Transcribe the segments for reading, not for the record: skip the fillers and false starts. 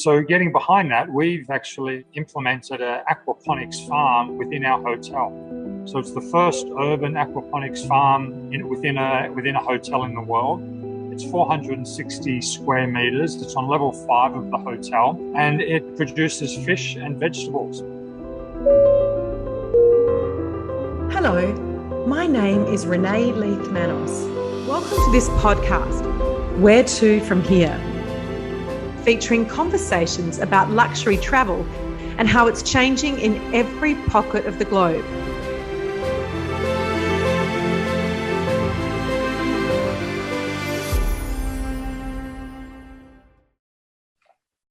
So getting behind that, we've actually implemented an aquaponics farm within our hotel. So it's the first urban aquaponics farm within a hotel in the world. It's 460 square meters. It's on level 5 of the hotel, and it produces fish and vegetables. Hello, my name is Renae Leith-Manos. Welcome to this podcast, Where to From Here, featuring conversations about luxury travel and how it's changing in every pocket of the globe.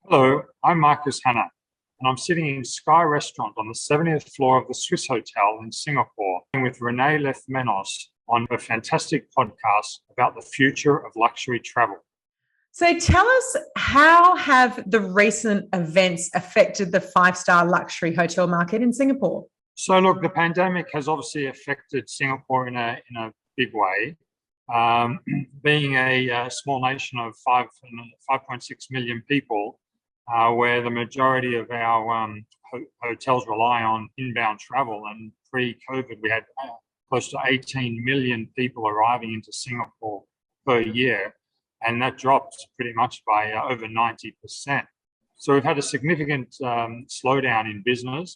Hello, I'm Marcus Hanna, and I'm sitting in Sky Restaurant on the 70th floor of the Swissotel in Singapore with Renae Leith-Manos on a fantastic podcast about the future of luxury travel. So tell us, how have the recent events affected the 5-star luxury hotel market in Singapore? So look, the pandemic has obviously affected Singapore in a big way. Being a small nation of 5.6 million people, where the majority of our hotels rely on inbound travel, and pre-COVID we had close to 18 million people arriving into Singapore per year, and that dropped pretty much by over 90%. So we've had a significant slowdown in business.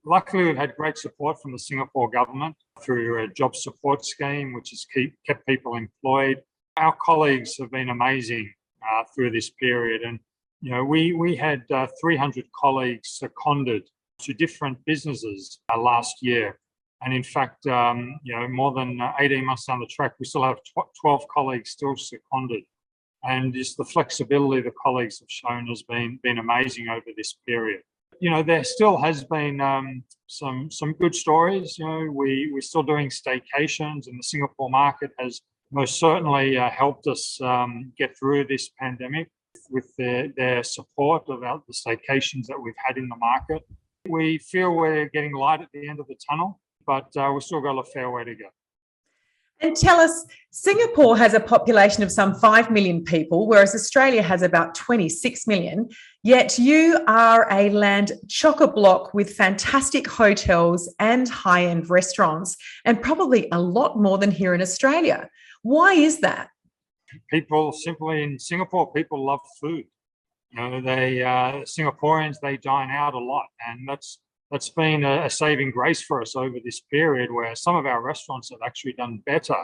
Luckily, we've had great support from the Singapore government through a job support scheme, which has kept people employed. Our colleagues have been amazing through this period, and we had 300 colleagues seconded to different businesses last year. And in fact, more than 18 months down the track, we still have 12 colleagues still seconded. And just the flexibility the colleagues have shown has been amazing over this period. There still has been some good stories. We're still doing staycations, and the Singapore market has most certainly helped us get through this pandemic with their support about the staycations that we've had in the market. We feel we're getting light at the end of the tunnel, but we've still got a fair way to go. And tell us, Singapore has a population of some 5 million people, whereas Australia has about 26 million, yet you are a land chock-a-block with fantastic hotels and high-end restaurants, and probably a lot more than here in Australia. Why is that? People simply in Singapore, people love food. Singaporeans, they dine out a lot, and that's been a saving grace for us over this period, where some of our restaurants have actually done better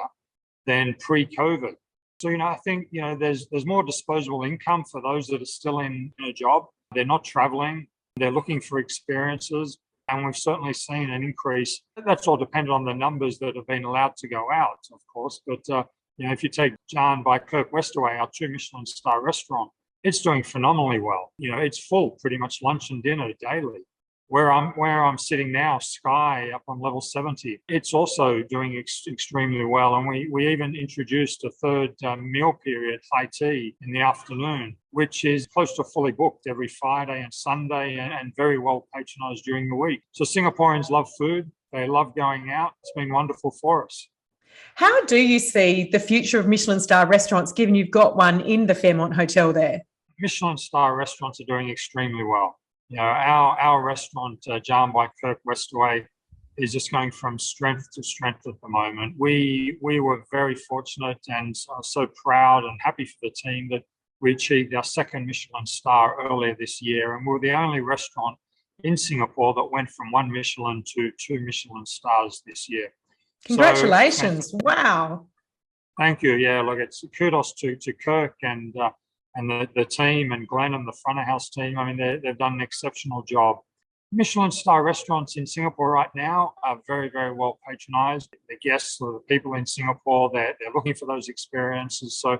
than pre-COVID. So, I think, there's more disposable income for those that are still in a job. They're not traveling, they're looking for experiences, and we've certainly seen an increase. That's all dependent on the numbers that have been allowed to go out, of course. But, if you take Checkin by Kirk Westaway, our 2 Michelin star restaurant, it's doing phenomenally well. It's full pretty much lunch and dinner daily. Where I'm sitting now, Sky up on level 70, it's also doing extremely well. And we even introduced a third meal period, high tea, in the afternoon, which is close to fully booked every Friday and Sunday, and very well patronized during the week. So Singaporeans love food. They love going out. It's been wonderful for us. How do you see the future of Michelin star restaurants, given you've got one in the Fairmont Hotel there? Michelin star restaurants are doing extremely well. Our restaurant, Checkin by Kirk Westaway, is just going from strength to strength at the moment. We were very fortunate and so proud and happy for the team that we achieved our 2nd Michelin star earlier this year, and we're the only restaurant in Singapore that went from 1 Michelin to 2 Michelin stars this year. Congratulations! So, wow. Thank you. Yeah, look, it's kudos to Kirk and the team, and Glenn and the front of house team. I mean, they've done an exceptional job. Michelin star restaurants in Singapore right now are very, very well patronized. The guests or the people in Singapore, they're looking for those experiences. So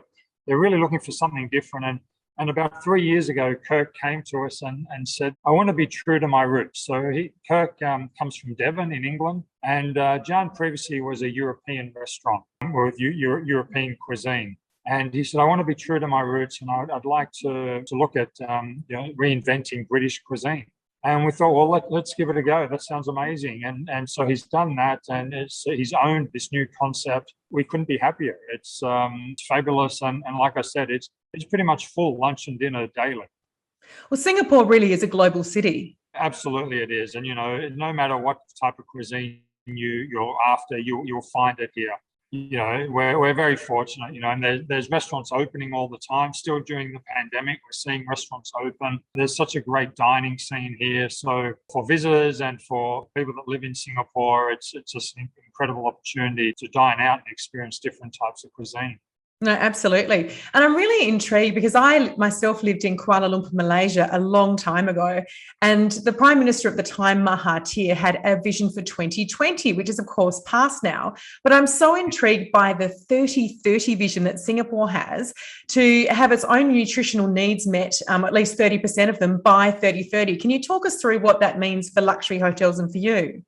they're really looking for something different. And about 3 years ago, Kirk came to us and said, I want to be true to my roots. So Kirk comes from Devon in England, and Checkin previously was a European restaurant with European cuisine. And he said, I want to be true to my roots, and I'd like to look at reinventing British cuisine. And we thought, well, let's give it a go. That sounds amazing. And so he's done that, and he's owned this new concept. We couldn't be happier. It's fabulous. And like I said, it's pretty much full lunch and dinner daily. Well, Singapore really is a global city. Absolutely, it is. And, no matter what type of cuisine you're after, you'll find it here. We're very fortunate, and there's restaurants opening all the time. Still during the pandemic, we're seeing restaurants open. There's such a great dining scene here. So for visitors and for people that live in Singapore, it's just an incredible opportunity to dine out and experience different types of cuisine. No, absolutely. And I'm really intrigued because I myself lived in Kuala Lumpur, Malaysia a long time ago. And the Prime Minister at the time, Mahathir, had a vision for 2020, which is, of course, past now. But I'm so intrigued by the 30-30 vision that Singapore has to have its own nutritional needs met, at least 30% of them by 2030. Can you talk us through what that means for luxury hotels and for you?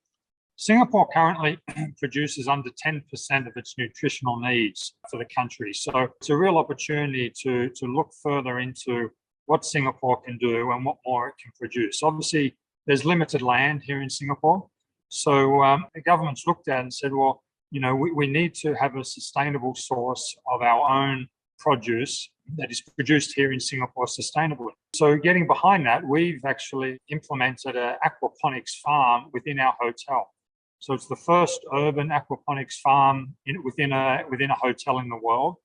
Singapore currently produces under 10% of its nutritional needs for the country. So it's a real opportunity to look further into what Singapore can do and what more it can produce. Obviously, there's limited land here in Singapore. So the government's looked at it and said, well, we need to have a sustainable source of our own produce that is produced here in Singapore sustainably. So getting behind that, we've actually implemented an aquaponics farm within our hotel. So it's the first urban aquaponics farm within a hotel in the world.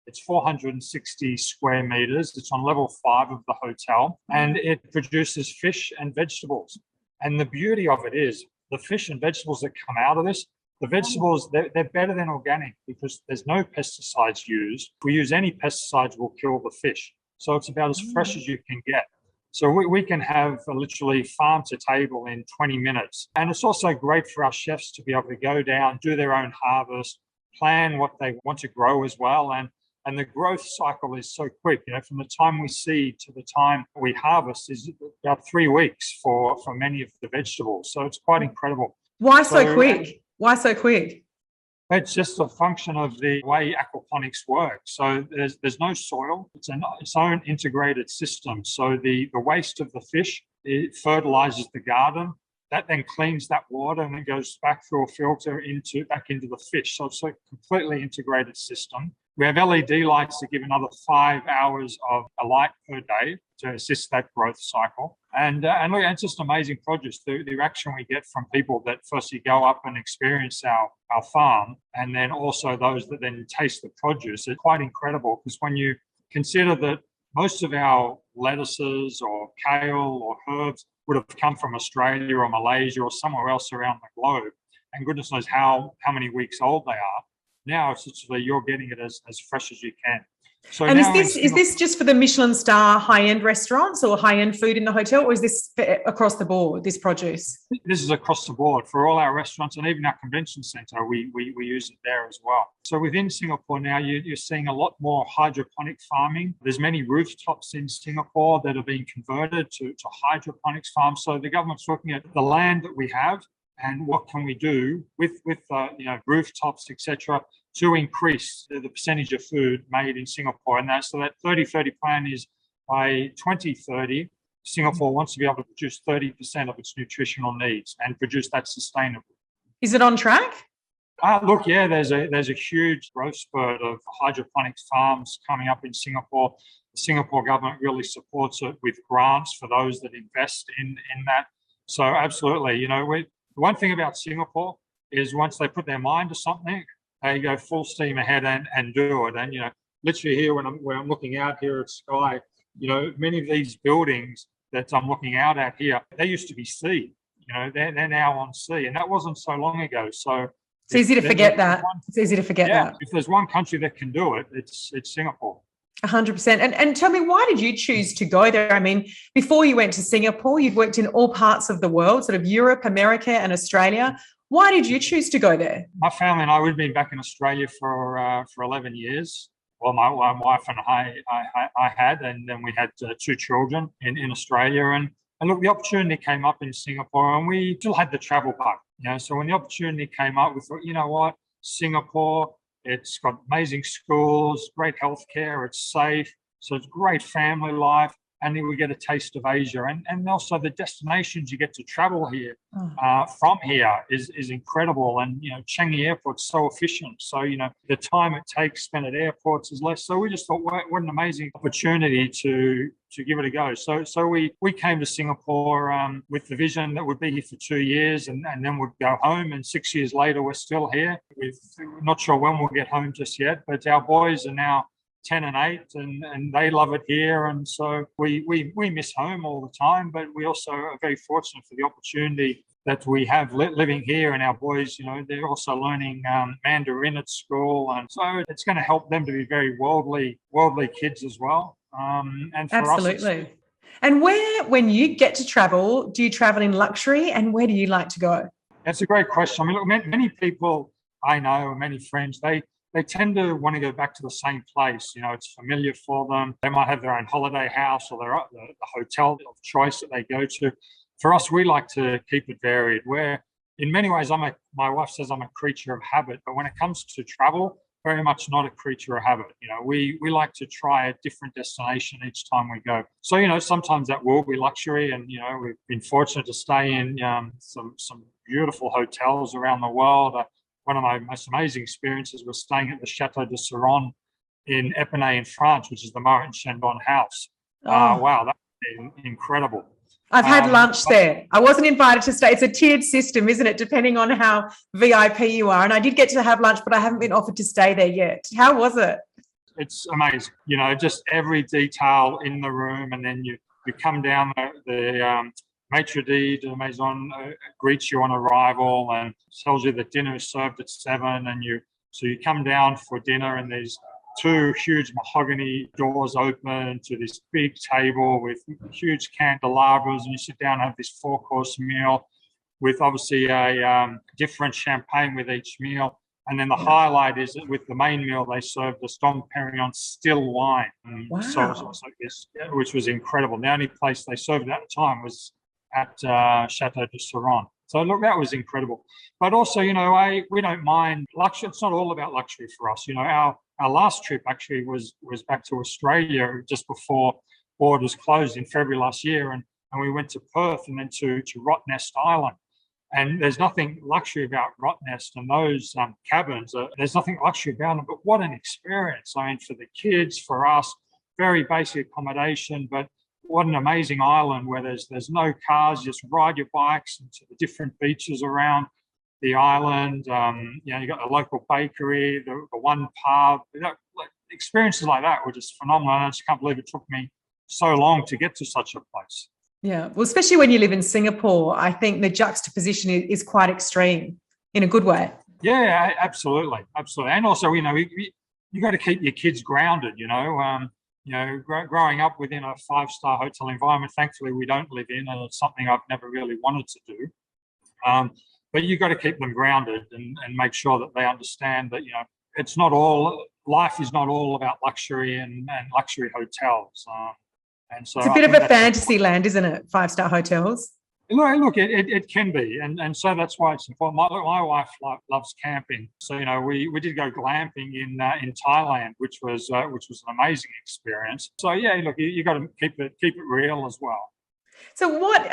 It's 460 square meters. It's on level 5 of the hotel, and it produces fish and vegetables. And the beauty of it is the fish and vegetables that come out of this, the vegetables, they're better than organic because there's no pesticides used. If we use any pesticides, we'll kill the fish. So it's about as fresh as you can get. So we can have literally farm to table in 20 minutes. And it's also great for our chefs to be able to go down, do their own harvest, plan what they want to grow as well. And the growth cycle is so quick. From the time we seed to the time we harvest is about 3 weeks for many of the vegetables. So it's quite incredible. Why so quick? Why so quick? It's just a function of the way aquaponics works. So there's no soil. It's its own integrated system. So the waste of the fish, it fertilizes the garden. That then cleans that water and it goes back through a filter back into the fish. So it's a completely integrated system. We have LED lights that give another 5 hours of a light per day to assist that growth cycle. And look, it's just amazing produce. The reaction we get from people that firstly go up and experience our farm, and then also those that then taste the produce, is quite incredible. Because when you consider that most of our lettuces or kale or herbs would have come from Australia or Malaysia or somewhere else around the globe, and goodness knows how many weeks old they are. Now it's literally you're getting it as fresh as you can. So and is this just for the Michelin star high-end restaurants or high-end food in the hotel, or is this across the board, this produce? This is across the board for all our restaurants, and even our convention centre, we use it there as well. So within Singapore now, you're seeing a lot more hydroponic farming. There's many rooftops in Singapore that are being converted to hydroponics farms. So the government's looking at the land that we have and what can we do with rooftops, etc., to increase the percentage of food made in Singapore. And so that 30-30 plan is by 2030, Singapore wants to be able to produce 30% of its nutritional needs and produce that sustainably. Is it on track? Look, yeah, there's a huge growth spurt of hydroponics farms coming up in Singapore. The Singapore government really supports it with grants for those that invest in that. So absolutely, the one thing about Singapore is once they put their mind to something, they go full steam ahead and do it. And, literally here when I'm looking out here at Sky, many of these buildings that I'm looking out at here, they used to be sea, they're now on sea. And that wasn't so long ago. So it's easy to forget that. It's easy to forget that. If there's one country that can do it, it's Singapore. 100%. And tell me, why did you choose to go there? I mean, before you went to Singapore, you'd worked in all parts of the world, sort of Europe, America and Australia. Why did you choose to go there? My family and I, we've been back in Australia for 11 years. Well, my wife and I had, and then we had 2 children in Australia. And look, the opportunity came up in Singapore and we still had the travel bug. So when the opportunity came up, we thought, you know what, Singapore, it's got amazing schools, great healthcare, it's safe. So it's great family life. and then we get a taste of Asia, and also the destinations you get to travel here Oh. from here is incredible. And Changi Airport's so efficient, so the time it takes spent at airports is less. So we just thought, what an amazing opportunity to give it a go. So we came to Singapore with the vision that we'd be here for 2 years, and then we'd go home. And 6 years later, we're still here. We're not sure when we'll get home just yet, but our boys are now 10 and 8, and they love it here. And so we miss home all the time, but we also are very fortunate for the opportunity that we have living here. And our boys, they're also learning Mandarin at school, and so it's going to help them to be very worldly kids as well. And for Absolutely. us, And when you get to travel, do you travel in luxury, and where do you like to go? that's a great question. I mean, look, many people I know, many friends, they tend to want to go back to the same place. It's familiar for them. They might have their own holiday house or the hotel of choice that they go to. For us, we like to keep it varied. Where in many ways, my wife says I'm a creature of habit, but when it comes to travel, very much not a creature of habit. We like to try a different destination each time we go. So, sometimes that will be luxury, and we've been fortunate to stay in some beautiful hotels around the world. One of my most amazing experiences was staying at the Chateau de Siron in Epinay in France, which is the Marat and Chandon house. Oh. Wow, that's been incredible. I've had lunch there. I wasn't invited to stay. It's a tiered system, isn't it? Depending on how VIP you are. And I did get to have lunch, but I haven't been offered to stay there yet. How was it? It's amazing. Just every detail in the room. And then you come down, the maitre d' de maison greets you on arrival and tells you that dinner is served at 7. And so you come down for dinner, and there's 2 huge mahogany doors open to this big table with huge candelabras, and you sit down and have this 4-course meal with obviously a different champagne with each meal. And then the highlight is that with the main meal, they served the Dom Perignon still wine. Wow. Which was incredible. The only place they served it at the time was at Chateau de Siron. So look, that was incredible. But also, we don't mind luxury. It's not all about luxury for us. Our last trip actually was back to Australia just before borders closed in February last year, and we went to Perth and then to Rottnest Island. And there's nothing luxury about Rottnest and those cabins. There's nothing luxury about them, but what an experience. I mean, for the kids, for us, very basic accommodation, but what an amazing island where there's no cars, you just ride your bikes into the different beaches around the island. You got the local bakery, the one pub. Experiences like that were just phenomenal. I just can't believe it took me so long to get to such a place. Yeah, well, especially when you live in Singapore, I think the juxtaposition is quite extreme in a good way. Yeah, absolutely. And also, you got to keep your kids grounded. Growing up within a 5-star hotel environment, thankfully we don't live in, and it's something I've never really wanted to do. But you've got to keep them grounded and make sure that they understand that, life is not all about luxury and luxury hotels. And so it's a bit of a fantasy land, isn't it? 5-star hotels. Look, it can be, and so that's why it's important. My wife loves camping, so we did go glamping in Thailand, which was an amazing experience. So yeah, look, you got to keep it real as well. So what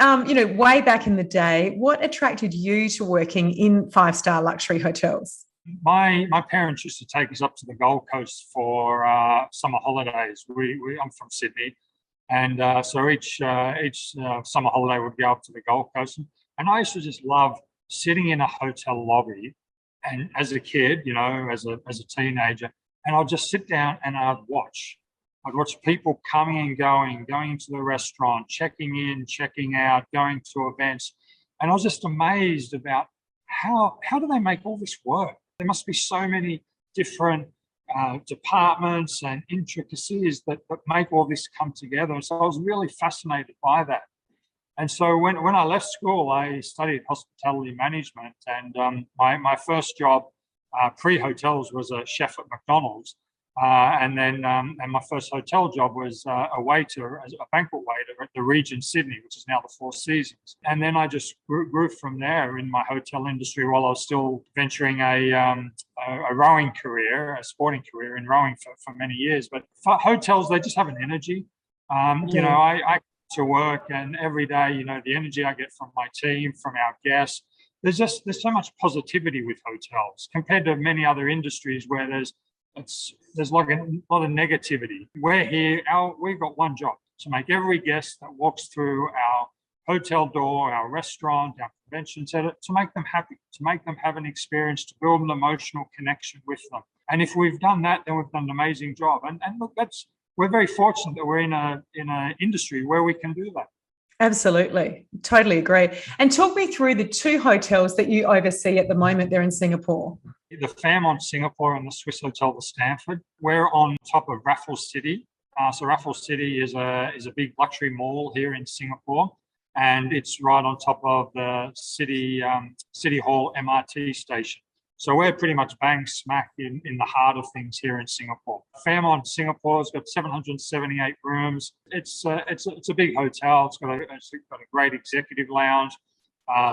way back in the day, what attracted you to working in 5-star luxury hotels? My parents used to take us up to the Gold Coast for summer holidays. I'm from Sydney. And so each summer holiday would go up to the Gold Coast. And I used to just love sitting in a hotel lobby. And as a kid, as a teenager, and I'd just sit down and I'd watch. I'd watch people coming and going into the restaurant, checking in, checking out, going to events. And I was just amazed about how do they make all this work? There must be so many different departments and intricacies that make all this come together. And so I was really fascinated by that. And so when I left school, I studied hospitality management, and my first job pre-hotels was a chef at McDonald's. And my first hotel job was a waiter, a banquet waiter at the Regent Sydney, which is now the Four Seasons. And then I just grew from there in my hotel industry while I was still venturing a rowing career, a sporting career in rowing for many years. But for hotels, they just have an energy. You know, I to work, and every day, you know, the energy I get from my team, from our guests, there's so much positivity with hotels compared to many other industries where there's like a lot of negativity. We're here, we've got one job: to make every guest that walks through our hotel door, our restaurant, our convention center, to make them happy, to make them have an experience, to build an emotional connection with them. And if we've done that, then we've done an amazing job. And look, we're very fortunate that we're in a industry where we can do that. Absolutely. Totally agree. And talk me through the two hotels that you oversee at the moment there in Singapore. The Fairmont Singapore and the Swissotel, the Stanford. We're on top of Raffles City. So Raffles City is a big luxury mall here in Singapore, and it's right on top of the City Hall MRT station. So we're pretty much bang smack in the heart of things here in Singapore. Fairmont Singapore's got 778 rooms. It's a big hotel. It's got a great executive lounge,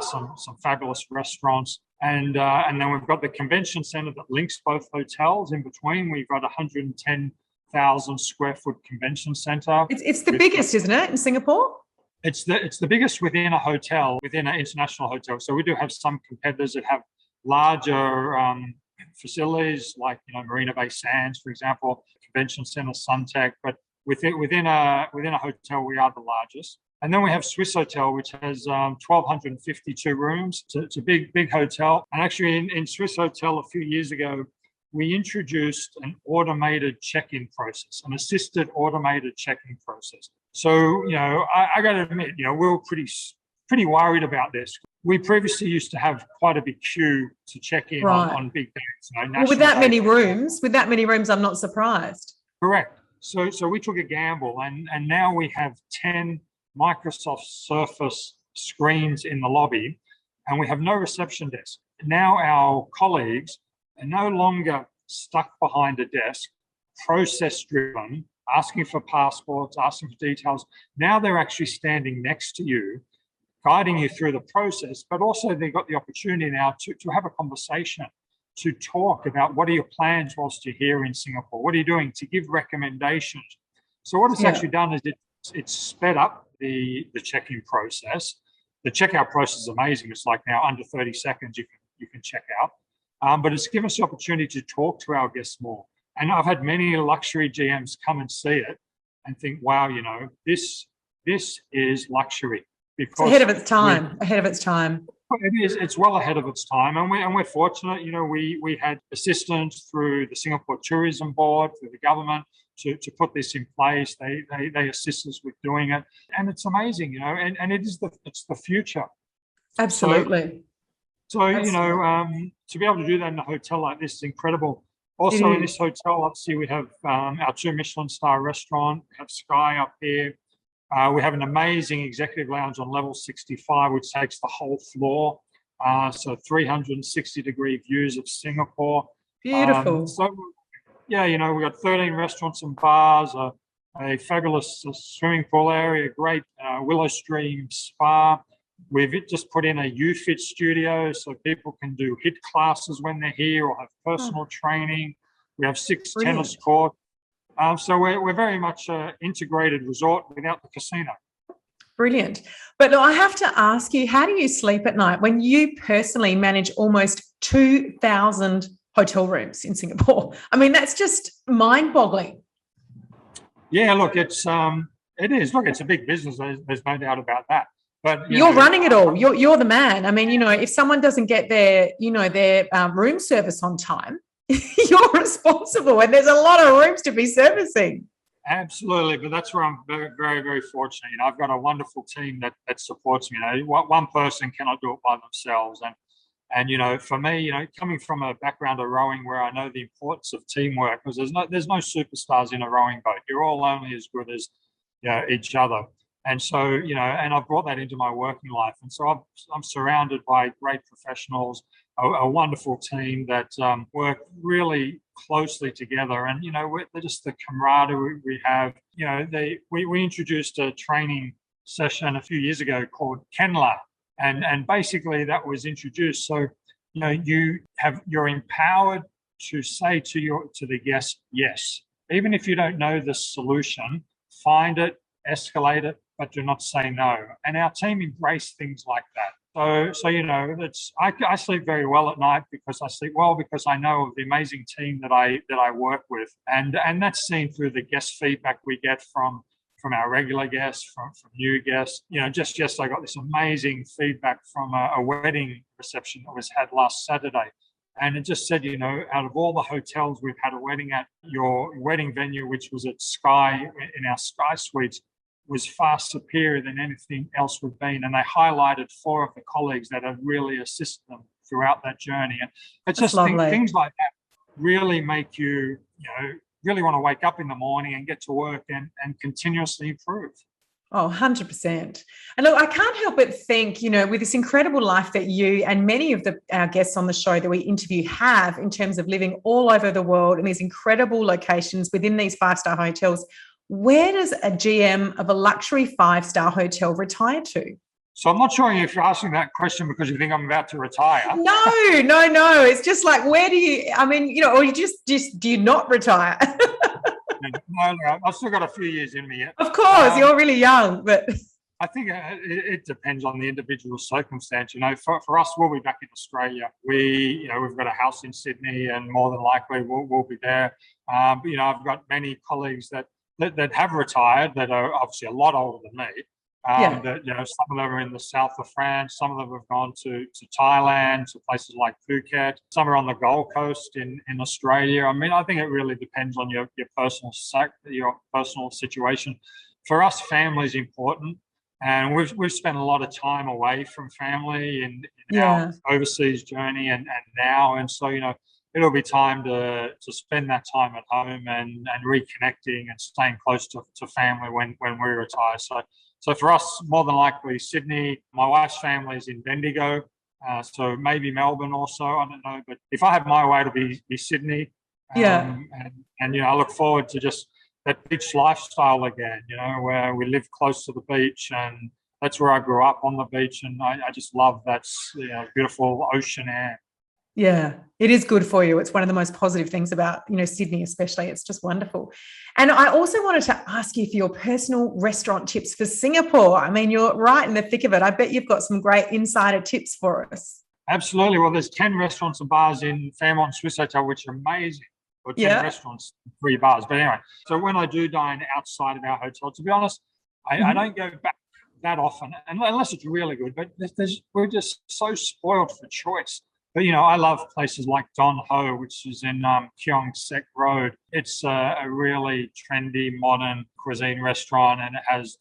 some fabulous restaurants, and then we've got the convention centre that links both hotels. In between, we've got 110,000 square foot convention centre. It's the biggest, isn't it, in Singapore? It's the biggest within a hotel, within an international hotel. So we do have some competitors that have larger facilities, like, you know, Marina Bay Sands, for example, Convention Centre, Suntec. But within a hotel, we are the largest. And then we have Swissotel, which has 1,252 rooms. It's a big hotel. And actually, in Swissotel a few years ago, we introduced an automated check-in process, an assisted automated check-in process. So, you know, I got to admit, you know, we were pretty worried about this. We previously used to have quite a big queue to check in on big days. You know, well, with that many rooms, I'm not surprised. Correct. So we took a gamble, and now we have 10 Microsoft Surface screens in the lobby, and we have no reception desk. Now our colleagues are no longer stuck behind a desk, process-driven, asking for passports, asking for details. Now they're actually standing next to you, guiding you through the process, but also they've got the opportunity now to have a conversation, to talk about what are your plans whilst you're here in Singapore, what are you doing, to give recommendations. So what it's actually done is it's sped up the check-in process. The checkout process is amazing. It's like now under 30 seconds you can check out, but it's given us the opportunity to talk to our guests more. And I've had many luxury GMs come and see it and think, wow, you know, this is luxury. It's ahead of its time. It is. It's well ahead of its time, and we're fortunate. You know, we had assistance through the Singapore Tourism Board, through the government, to put this in place. They assist us with doing it, and it's amazing. You know, and it's the future. Absolutely. So you know, to be able to do that in a hotel like this is incredible. Also, in this hotel, obviously, we have our 2 Michelin star restaurant. We have Sky up here. We have an amazing executive lounge on level 65, which takes the whole floor. So 360-degree views of Singapore. Beautiful. So, yeah, you know, we've got 13 restaurants and bars, a fabulous swimming pool area, great Willow Stream spa. We've just put in a U-Fit studio so people can do HIIT classes when they're here or have personal training. We have 6 tennis courts. So we're very much an integrated resort without the casino. Brilliant. But I have to ask you, how do you sleep at night when you personally manage almost 2,000 hotel rooms in Singapore? I mean, that's just mind-boggling. Yeah, look, it is. Look, it's a big business. There's no doubt about that. But you're running it all. You're the man. I mean, you know, if someone doesn't get their room service on time, you're responsible, and there's a lot of rooms to be servicing. Absolutely, but that's where I'm very, very, very fortunate. You know, I've got a wonderful team that supports me. You know, one person cannot do it by themselves, and you know, for me, you know, coming from a background of rowing where I know the importance of teamwork, because there's no superstars in a rowing boat. You're all only as good as, you know, each other. And so, you know, and I've brought that into my working life. And so I'm surrounded by great professionals, a wonderful team that work really closely together. And, you know, they're just the camaraderie we have. You know, we introduced a training session a few years ago called Kenla. And basically that was introduced. So, you know, you're empowered to say to the guest, yes, even if you don't know the solution, find it, escalate it, but do not say no. And our team embrace things like that. So I sleep very well at night because I sleep well because I know of the amazing team that I work with, and that's seen through the guest feedback we get from our regular guests, from new guests. Just I got this amazing feedback from a wedding reception that was had last Saturday. And it just said, out of all the hotels we've had a wedding at, your wedding venue, which was at Sky, in our Sky Suites, was far superior than anything else we've been. And they highlighted 4 of the colleagues that have really assisted them throughout that journey. And it's just things like that really make you, really want to wake up in the morning and get to work and continuously improve. Oh, 100%. And look, I can't help but think, with this incredible life that you and many of our guests on the show that we interview have in terms of living all over the world in these incredible locations within these 5-star hotels, where does a GM of a luxury 5-star hotel retire to? So I'm not sure if you're asking that question because you think I'm about to retire. No. It's just like, where do you, or you just do you not retire? No, I've still got a few years in me yet. Of course, you're really young, but I think it depends on the individual circumstance. For us, we'll be back in Australia. We've got a house in Sydney, and more than likely we'll be there. But I've got many colleagues that have retired that are obviously a lot older than me. That some of them are in the south of France, some of them have gone to Thailand, to places like Phuket, some are on the Gold Coast in Australia. I think it really depends on your personal situation. For us, family is important, and we've spent a lot of time away from family in our overseas journey and now, and so it'll be time to spend that time at home and reconnecting and staying close to family when we retire. So for us, more than likely Sydney. My wife's family is in Bendigo, so maybe Melbourne also. I don't know, but if I have my way, it'll be Sydney. And I look forward to just that beach lifestyle again. Where we live close to the beach, and that's where I grew up, on the beach, and I just love that beautiful ocean air. Yeah, it is good for you. It's one of the most positive things about, Sydney especially. It's just wonderful. And I also wanted to ask you for your personal restaurant tips for Singapore. You're right in the thick of it. I bet you've got some great insider tips for us. Absolutely. Well, there's 10 restaurants and bars in Fairmont Swissotel, which are amazing. Or 10 restaurants, 3 bars. But anyway, so when I do dine outside of our hotel, to be honest, I don't go back that often, unless it's really good. But we're just so spoiled for choice. But, I love places like Don Ho, which is in Keong Sek Road. It's a really trendy, modern cuisine restaurant, and it has,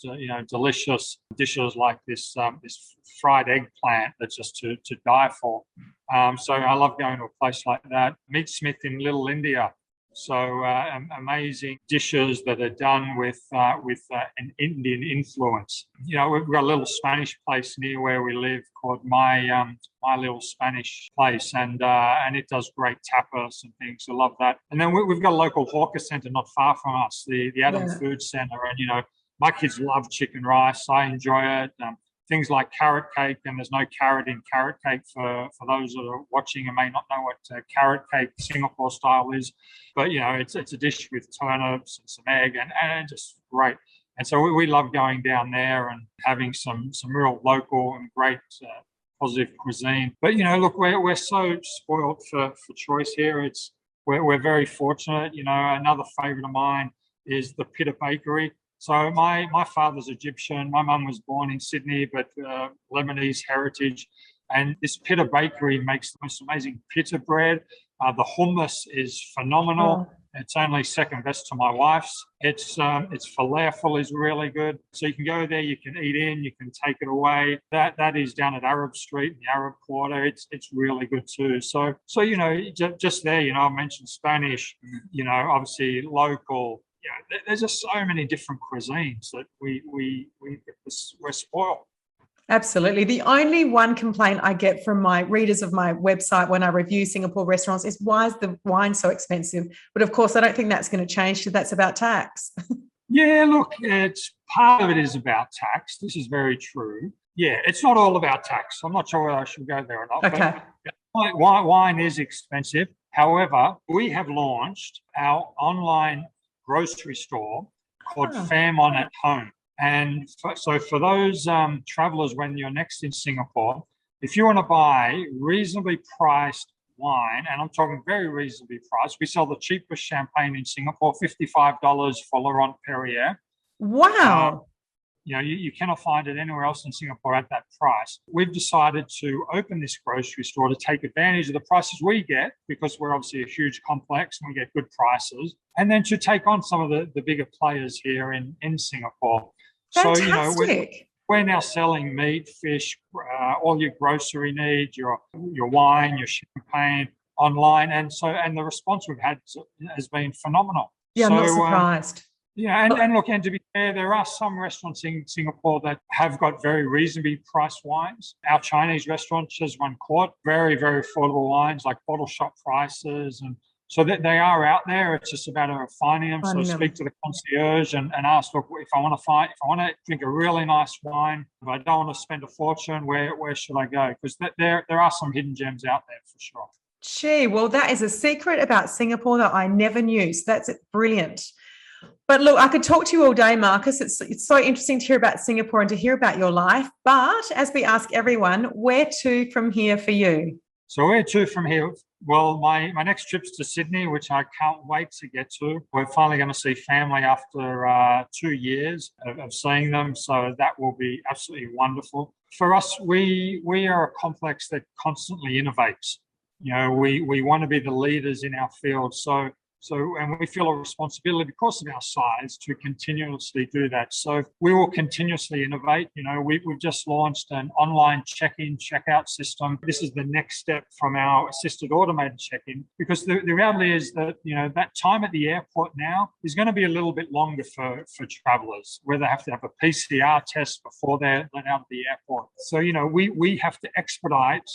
delicious dishes like this fried eggplant that's just to die for. So I love going to a place like that. Meat Smith in Little India. So amazing dishes that are done with an Indian influence. We've got a little Spanish place near where we live called My Little Spanish Place, and it does great tapas and things. I love that. And then we've got a local hawker centre not far from us, the Adam Food Centre, and my kids love chicken rice. I enjoy it. Things like carrot cake, and there's no carrot in carrot cake for those that are watching and may not know what carrot cake Singapore style is. But, it's a dish with turnips and some egg and just great. And so we love going down there and having some real local and great positive cuisine. But, look, we're so spoiled for choice here. We're very fortunate. Another favourite of mine is the Pitta Bakery. So my father's Egyptian. My mum was born in Sydney, but Lebanese heritage. And this Pitta Bakery makes the most amazing pita bread. The hummus is phenomenal. Oh. It's only second best to my wife's. Its falafel is really good. So you can go there, you can eat in, you can take it away. That is down at Arab Street in the Arab Quarter. It's really good too. So just there, I mentioned Spanish. Obviously local. There's just so many different cuisines that we're spoiled. Absolutely. The only one complaint I get from my readers of my website when I review Singapore restaurants is, why is the wine so expensive? But of course, I don't think that's going to change, because that's about tax. Yeah, look, it's part of it is about tax. This is very true. Yeah, it's not all about tax. I'm not sure whether I should go there or not. Okay. But wine is expensive. However, we have launched our online grocery store called Fairmont at Home. And so for those travelers, when you're next in Singapore, if you want to buy reasonably priced wine, and I'm talking very reasonably priced, we sell the cheapest champagne in Singapore, $55 for Laurent Perrier. Wow. You cannot find it anywhere else in Singapore at that price. We've decided to open this grocery store to take advantage of the prices we get, because we're obviously a huge complex and we get good prices, and then to take on some of the bigger players here in Singapore. Fantastic. So, we're now selling meat, fish, all your grocery needs, your wine, your champagne online. And the response we've had has been phenomenal. Yeah, I'm not surprised. And look, and to be fair, there are some restaurants in Singapore that have got very reasonably priced wines. Our Chinese restaurant, Swissotel, very, very affordable wines, like bottle shop prices. And so that they are out there. It's just about refining them. So speak to the concierge and ask, look, if I want to drink a really nice wine, but I don't want to spend a fortune, where should I go? Because there are some hidden gems out there for sure. Gee, well, that is a secret about Singapore that I never knew. So that's brilliant. But look, I could talk to you all day, Marcus. It's so interesting to hear about Singapore and to hear about your life. But as we ask everyone, where to from here for you? So where to from here? Well, my next trip's to Sydney, which I can't wait to get to. We're finally going to see family after 2 years of seeing them. So that will be absolutely wonderful. For us, we are a complex that constantly innovates. We want to be the leaders in our field. And we feel a responsibility because of our size to continuously do that. So we will continuously innovate. We've just launched an online check-in, check-out system. This is the next step from our assisted automated check-in, because the reality is that, that time at the airport now is going to be a little bit longer for travelers, where they have to have a PCR test before they're let out of the airport. So, we have to expedite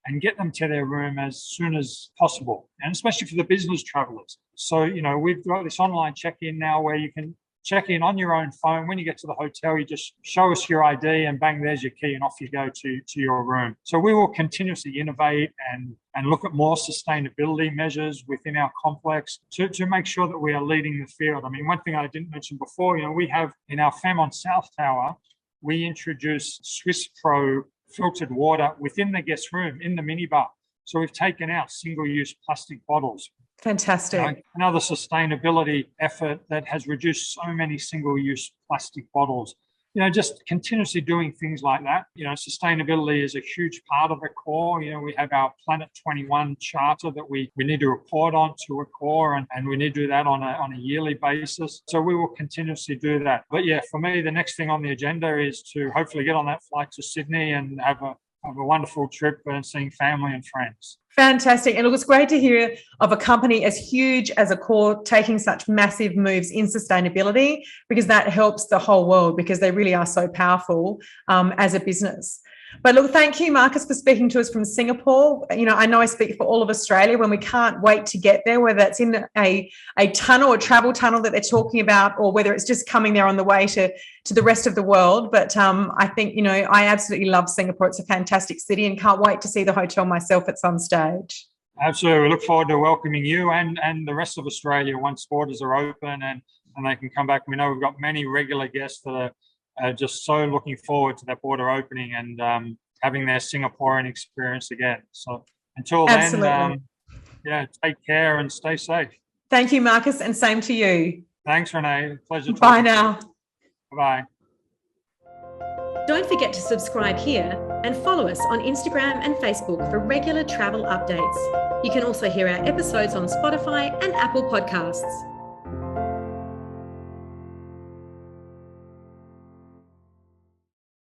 and get them to their room as soon as possible, and especially for the business travelers. So, we've got this online check-in now where you can check in on your own phone. When you get to the hotel, you just show us your ID and bang, there's your key, and off you go to your room. So we will continuously innovate and look at more sustainability measures within our complex to make sure that we are leading the field. I mean, one thing I didn't mention before, we have in our Fairmont South Tower, we introduced Swiss Pro filtered water within the guest room in the minibar. So we've taken out single-use plastic bottles. Fantastic. Another sustainability effort that has reduced so many single-use plastic bottles. Just continuously doing things like that. Sustainability is a huge part of Accor. We have our Planet 21 charter that we need to report on to Accor, and we need to do that on a yearly basis. So we will continuously do that. But yeah, for me, the next thing on the agenda is to hopefully get on that flight to Sydney and have a wonderful trip and seeing family and friends. Fantastic. And look, it's great to hear of a company as huge as Accor taking such massive moves in sustainability, because that helps the whole world, because they really are so powerful as a business. But look, thank you, Marcus, for speaking to us from Singapore. I know I speak for all of Australia when we can't wait to get there, whether that's in a tunnel, a travel tunnel that they're talking about, or whether it's just coming there on the way to the rest of the world. But I think, I absolutely love Singapore. It's a fantastic city and can't wait to see the hotel myself at some stage. Absolutely. We look forward to welcoming you and the rest of Australia once borders are open and they can come back. We know we've got many regular guests that are just so looking forward to that border opening and having their Singaporean experience again. So until then, take care and stay safe. Thank you, Marcus, and same to you. Thanks, Renae. Pleasure. Bye now. Bye. Don't forget to subscribe here and follow us on Instagram and Facebook for regular travel updates. You can also hear our episodes on Spotify and Apple Podcasts.